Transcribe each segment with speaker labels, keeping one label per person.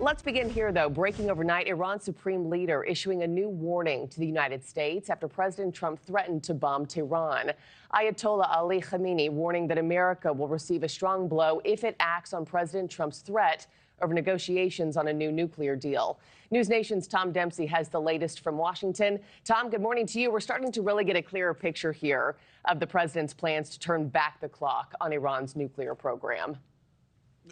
Speaker 1: Let's begin here, though. Breaking overnight, Iran's supreme leader issuing a new warning to the United States after President Trump threatened to bomb Tehran. Ayatollah Ali Khamenei warning that America will receive a strong blow if it acts on President Trump's threat over negotiations on a new nuclear deal. NewsNation's Tom Dempsey has the latest from Washington. Tom, good morning to you. We're starting to really get a clearer picture here of the president's plans to turn back the clock on Iran's nuclear program.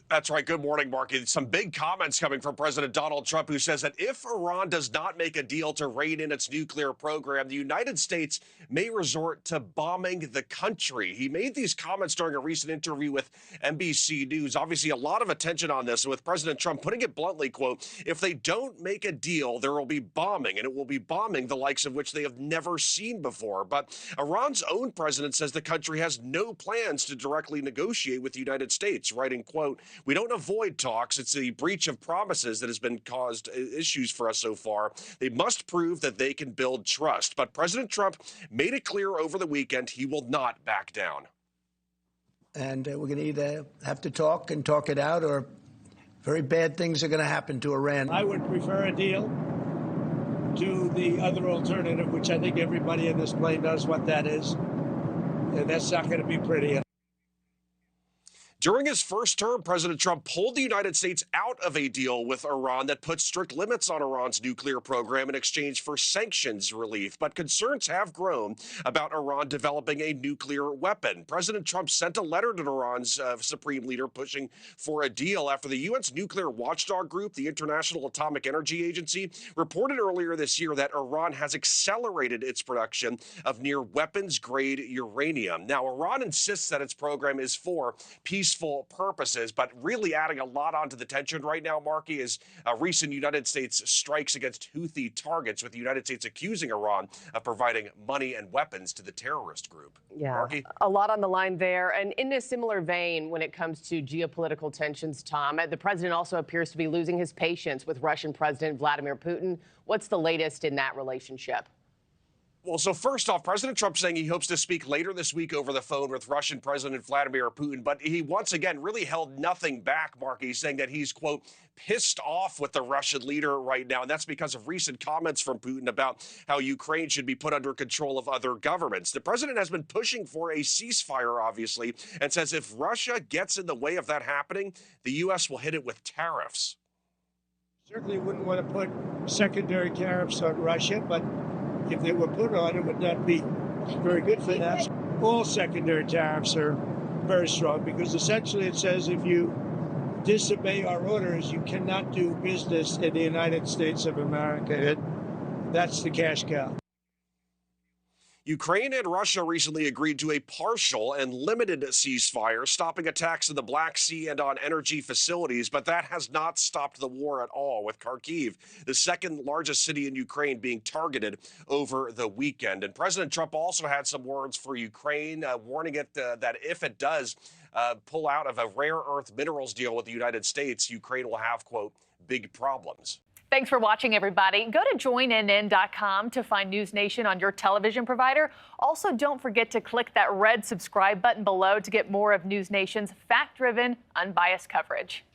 Speaker 2: That's right. Good morning, Markie. Some big comments coming from President Donald Trump, who says that if Iran does not make a deal to rein in its nuclear program, the United States may resort to bombing the country. He made these comments during a recent interview with NBC News. Obviously, a lot of attention on this, with President Trump putting it bluntly, quote, if they don't make a deal, there will be bombing, and it will be bombing the likes of which they have never seen before. But Iran's own president says the country has no plans to directly negotiate with the United States, writing, quote, we don't avoid talks. It's a breach of promises that has been caused issues for us so far. They must prove that they can build trust. But President Trump made it clear over the weekend he will not back down.
Speaker 3: And we're going to either have to talk and talk it out, or very bad things are going to happen to Iran.
Speaker 4: I would prefer a deal to the other alternative, which I think everybody in this plane knows what that is. And that's not going to be pretty.
Speaker 2: During his first term, President Trump pulled the United States out of a deal with Iran that put strict limits on Iran's nuclear program in exchange for sanctions relief. But concerns have grown about Iran developing a nuclear weapon. President Trump sent a letter to Iran's supreme leader pushing for a deal after the UN's nuclear watchdog group, the International Atomic Energy Agency, reported earlier this year that Iran has accelerated its production of near weapons-grade uranium. Now, Iran insists that its program is for peaceful purposes, but really adding a lot onto the tension right now, Markie, is recent United States strikes against Houthi targets, with the United States accusing Iran of providing money and weapons to the terrorist group.
Speaker 1: Yeah,
Speaker 2: Markie?
Speaker 1: A lot on the line there. And in a similar vein, when it comes to geopolitical tensions, Tom, the president also appears to be losing his patience with Russian President Vladimir Putin. What's the latest in that relationship?
Speaker 2: Well, so first off, President Trump saying he hopes to speak later this week over the phone with Russian President Vladimir Putin, but he once again really held nothing back, Markie, saying that he's, quote, pissed off with the Russian leader right now, and that's because of recent comments from Putin about how Ukraine should be put under control of other governments. The president has been pushing for a ceasefire, obviously, and says if Russia gets in the way of that happening, the U.S. will hit it with tariffs.
Speaker 4: Certainly wouldn't want to put secondary tariffs on Russia, but if they were put on, it would not be very good for them. All secondary tariffs are very strong because essentially it says if you disobey our orders, you cannot do business in the United States of America. That's the cash cow.
Speaker 2: Ukraine and Russia recently agreed to a partial and limited ceasefire, stopping attacks in the Black Sea and on energy facilities, but that has not stopped the war at all, with Kharkiv, the second largest city in Ukraine, being targeted over the weekend. And President Trump also had some words for Ukraine, warning it that if it does pull out of a rare earth minerals deal with the United States, Ukraine will have, quote, big problems.
Speaker 5: Thanks for watching, everybody. Go to joinnn.com to find NewsNation on your television provider. Also, don't forget to click that red subscribe button below to get more of NewsNation's fact-driven, unbiased coverage.